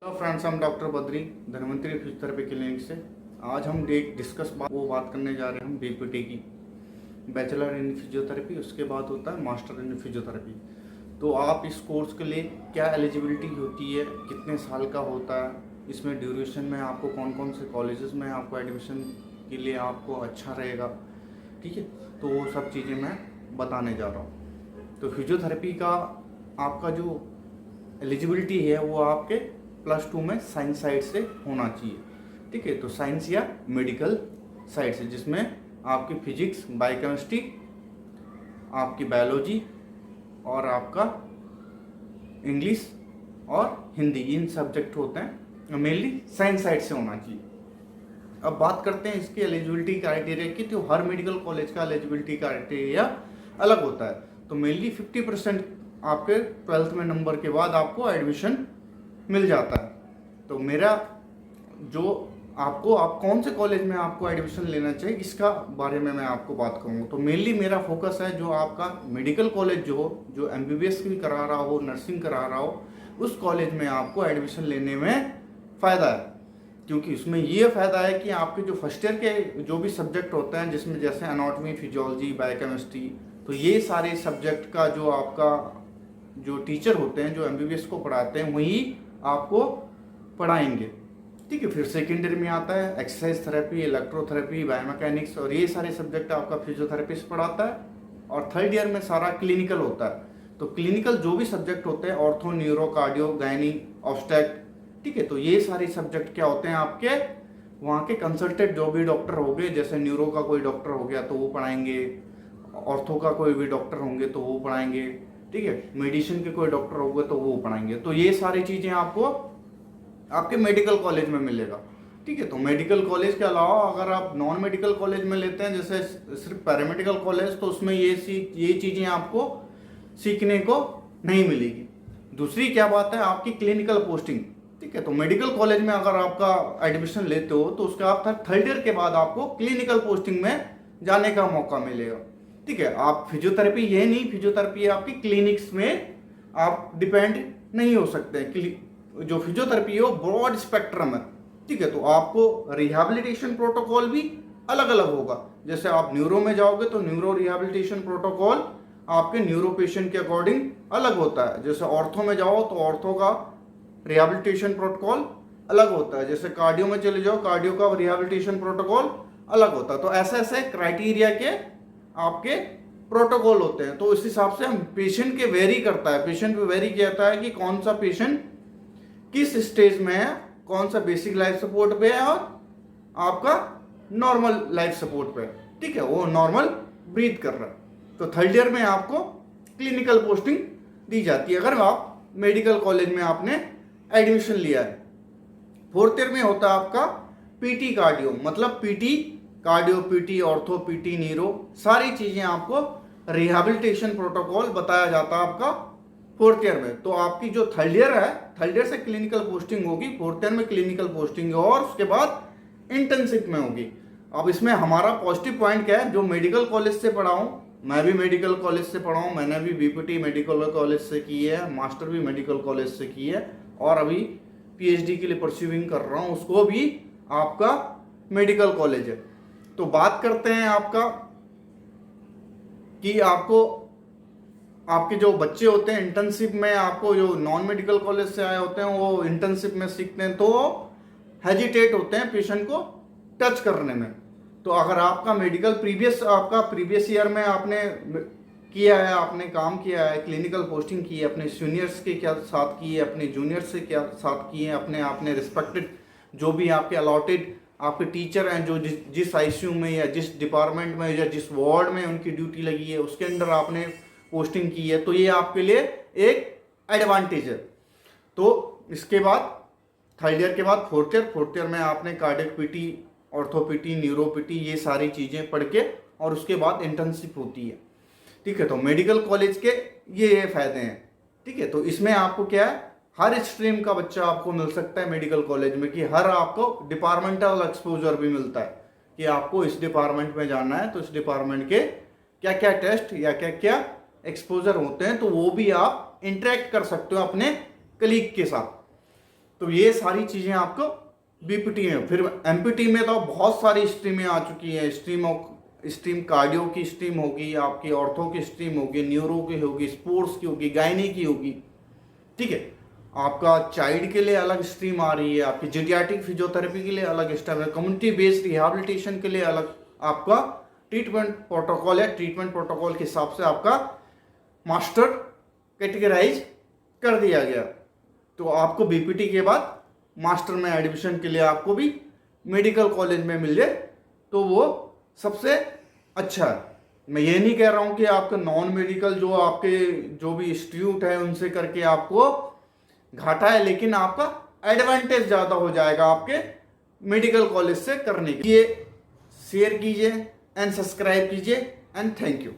Hello friends, हम doctor Badri Dhanvantari physiotherapy clinic से। आज हम बात करने जा रहे हैं हम बीपीटी की, बैचलर इन फिजियोथेरेपी। उसके बाद होता है मास्टर इन फिजियोथेरेपी। तो आप इस कोर्स के लिए क्या एलिजिबिलिटी होती है, कितने साल का होता है, इसमें ड्यूरेशन में आपको कौन कौन से कॉलेजेस में आपको एडमिशन के लिए आपको अच्छा रहेगा, ठीक है। तो वो सब चीज़ें मैं बताने जा रहा हूँ। तो फिजियोथेरेपी का आपका जो एलिजिबिलिटी है वो आपके +2 में साइंस साइड से होना चाहिए, ठीक है। तो साइंस या मेडिकल साइड से, जिसमें आपकी फिजिक्स, बायोकेमिस्ट्री, आपकी बायोलॉजी और आपका इंग्लिश और हिंदी, इन सब्जेक्ट होते हैं। मेनली साइंस साइड से होना चाहिए। अब बात करते हैं इसकी एलिजिबिलिटी क्राइटेरिया की। तो हर मेडिकल कॉलेज का एलिजिबिलिटी क्राइटेरिया अलग होता है। तो मेनली 50% आपके 12th में नंबर के बाद आपको एडमिशन मिल जाता है। तो मेरा जो आप कौन से कॉलेज में आपको एडमिशन लेना चाहिए, इसका बारे में मैं आपको बात करूँगा। तो मेनली मेरा फोकस है जो आपका मेडिकल कॉलेज जो MBBS भी करा रहा हो, नर्सिंग करा रहा हो, उस कॉलेज में आपको एडमिशन लेने में फ़ायदा है। क्योंकि उसमें ये फ़ायदा है कि आपके जो फर्स्ट ईयर के जो भी सब्जेक्ट होते हैं, जिसमें जैसे एनाटॉमी, फिजियोलॉजी, बायोकेमिस्ट्री, तो ये सारे सब्जेक्ट का जो आपका जो टीचर होते हैं, जो MBBS को पढ़ाते हैं, वही आपको पढ़ाएंगे, ठीक है। फिर सेकेंड ईयर में आता है एक्सरसाइज थेरेपी, इलेक्ट्रोथेरेपी, बायोमैकेनिक्स, और ये सारे सब्जेक्ट आपका फिजियोथेरेपिस्ट पढ़ाता है। और थर्ड ईयर में सारा क्लिनिकल होता है। तो क्लिनिकल जो भी सब्जेक्ट होते हैं, ऑर्थो, न्यूरो, कार्डियो, गायनी, ऑब्स्टेट, ठीक है। तो ये सारे सब्जेक्ट क्या होते हैं आपके वहाँ के कंसल्टेंट जो भी डॉक्टर हो गए, जैसे न्यूरो का कोई डॉक्टर हो गया तो वो पढ़ाएंगे, ऑर्थो का कोई भी डॉक्टर होंगे तो वो पढ़ाएंगे, ठीक है। मेडिसिन के कोई डॉक्टर होंगे तो वो पढ़ाएंगे। तो ये सारी चीज़ें आपको आपके मेडिकल कॉलेज में मिलेगा, ठीक है। तो मेडिकल कॉलेज के अलावा अगर आप नॉन मेडिकल कॉलेज में लेते हैं, जैसे सिर्फ पैरामेडिकल कॉलेज, तो उसमें ये चीज़ें आपको सीखने को नहीं मिलेगी। दूसरी क्या बात है, आपकी क्लिनिकल पोस्टिंग, ठीक है। तो मेडिकल कॉलेज में अगर आपका एडमिशन लेते हो तो उसके आप थर्ड ईयर के बाद आपको क्लिनिकल पोस्टिंग में जाने का मौका मिलेगा, ठीक है। आप फिजियोथेरेपी, ये नहीं फिजियोथेरेपी आपकी क्लिनिक्स में आप डिपेंड नहीं हो सकते। जो फिजियोथेरेपी है वो ब्रॉड स्पेक्ट्रम है, ठीक है। तो आपको रिहैबिलिटेशन प्रोटोकॉल भी अलग अलग होगा। जैसे आप न्यूरो में जाओगे तो न्यूरो रिहैबिलिटेशन प्रोटोकॉल आपके न्यूरो पेशेंट के अकॉर्डिंग अलग होता है। जैसे ऑर्थो में जाओ तो ऑर्थो का रिहैबिलिटेशन प्रोटोकॉल अलग होता है। जैसे कार्डियो में चले जाओ, कार्डियो का रिहैबिलिटेशन प्रोटोकॉल अलग होता है। तो ऐसे ऐसे क्राइटेरिया के आपके प्रोटोकॉल होते हैं। तो इस हिसाब से हम पेशेंट के वेरी करता है, पेशेंट पे वेरी किया है कि कौन सा पेशेंट किस स्टेज में है, कौन सा बेसिक लाइफ सपोर्ट पे है और आपका नॉर्मल लाइफ सपोर्ट पे है, ठीक है। वो नॉर्मल ब्रीथ कर रहा है। तो थर्ड ईयर में आपको क्लिनिकल पोस्टिंग दी जाती है अगर आप मेडिकल कॉलेज में आपने एडमिशन लिया है। फोर्थ ईयर में होता है आपका PT कार्डियो, मतलब PT cardio, PT ortho, PT neuro, सारी चीजें आपको रिहैबिलिटेशन प्रोटोकॉल बताया जाता है आपका फोर्थ ईयर में। तो आपकी जो थर्ड ईयर है, थर्ड ईयर से क्लिनिकल पोस्टिंग होगी, फोर्थ ईयर में क्लिनिकल पोस्टिंग और उसके बाद इंटर्नशिप में होगी। अब इसमें हमारा पॉजिटिव पॉइंट क्या है, जो मेडिकल कॉलेज से पढ़ा हूँ, मैं भी मेडिकल कॉलेज से पढ़ा हूँ, मैंने भी BPT मेडिकल कॉलेज से की है, मास्टर भी मेडिकल कॉलेज से की है, और अभी PhD के लिए परस्यूइंग कर रहा हूँ, उसको भी आपका मेडिकल कॉलेज है। तो बात करते हैं आपका कि आपके जो बच्चे होते हैं इंटर्नशिप में, आपको जो नॉन मेडिकल कॉलेज से आए होते हैं वो इंटर्नशिप में सीखते हैं, तो हेजिटेट होते हैं पेशेंट को टच करने में। तो अगर आपका मेडिकल प्रीवियस ईयर में आपने किया है, आपने काम किया है, क्लिनिकल पोस्टिंग की है, अपने सीनियर्स के क्या साथ की है, अपने जूनियर्स से क्या साथ की है, आपने रिस्पेक्टेड जो भी आपके अलॉटेड आपके टीचर हैं, जो जिस ICU में या जिस डिपार्टमेंट में या जिस वार्ड में उनकी ड्यूटी लगी है, उसके अंदर आपने पोस्टिंग की है, तो ये आपके लिए एक एडवांटेज है। तो इसके बाद थर्ड ईयर के बाद फोर्थ ईयर में आपने cardiac PT, ortho PT, neuro PT, ये सारी चीज़ें पढ़ के और उसके बाद इंटर्नशिप होती है, ठीक है। तो मेडिकल कॉलेज के ये फायदे हैं, ठीक है। तो इसमें आपको क्या है, हर स्ट्रीम का बच्चा आपको मिल सकता है मेडिकल कॉलेज में, कि हर आपको डिपार्टमेंटल एक्सपोजर भी मिलता है कि आपको इस डिपार्टमेंट में जाना है तो इस डिपार्टमेंट के क्या क्या टेस्ट या क्या क्या एक्सपोजर होते हैं, तो वो भी आप इंटरेक्ट कर सकते हो अपने कलीग के साथ। तो ये सारी चीज़ें आपको बीपीटी में। फिर एमपीटी में तो बहुत सारी स्ट्रीमें आ चुकी हैं। स्ट्रीम कार्डियो की स्ट्रीम होगी, आपकी ऑर्थो की स्ट्रीम होगी, न्यूरो की होगी, स्पोर्ट्स की होगी, गायनी की होगी, ठीक है। आपका चाइल्ड के लिए अलग स्ट्रीम आ रही है, आपकी जीडियाटिक फिजियोथेरेपी के लिए अलग स्ट्रीम है, कम्युनिटी बेस्ड रिहैबिलिटेशन के लिए अलग आपका ट्रीटमेंट प्रोटोकॉल है। ट्रीटमेंट प्रोटोकॉल के हिसाब से आपका मास्टर कैटेगराइज कर दिया गया। तो आपको बीपीटी के बाद मास्टर में एडमिशन के लिए आपको भी मेडिकल कॉलेज में मिल जाए तो वो सबसे अच्छा है। मैं ये नहीं कह रहा हूँ कि आपका नॉन मेडिकल जो आपके जो भी इंस्टीट्यूट है उनसे करके आपको घाटा है, लेकिन आपका एडवांटेज ज़्यादा हो जाएगा आपके मेडिकल कॉलेज से करने के लिए। शेयर कीजिए एंड सब्सक्राइब कीजिए एंड थैंक यू।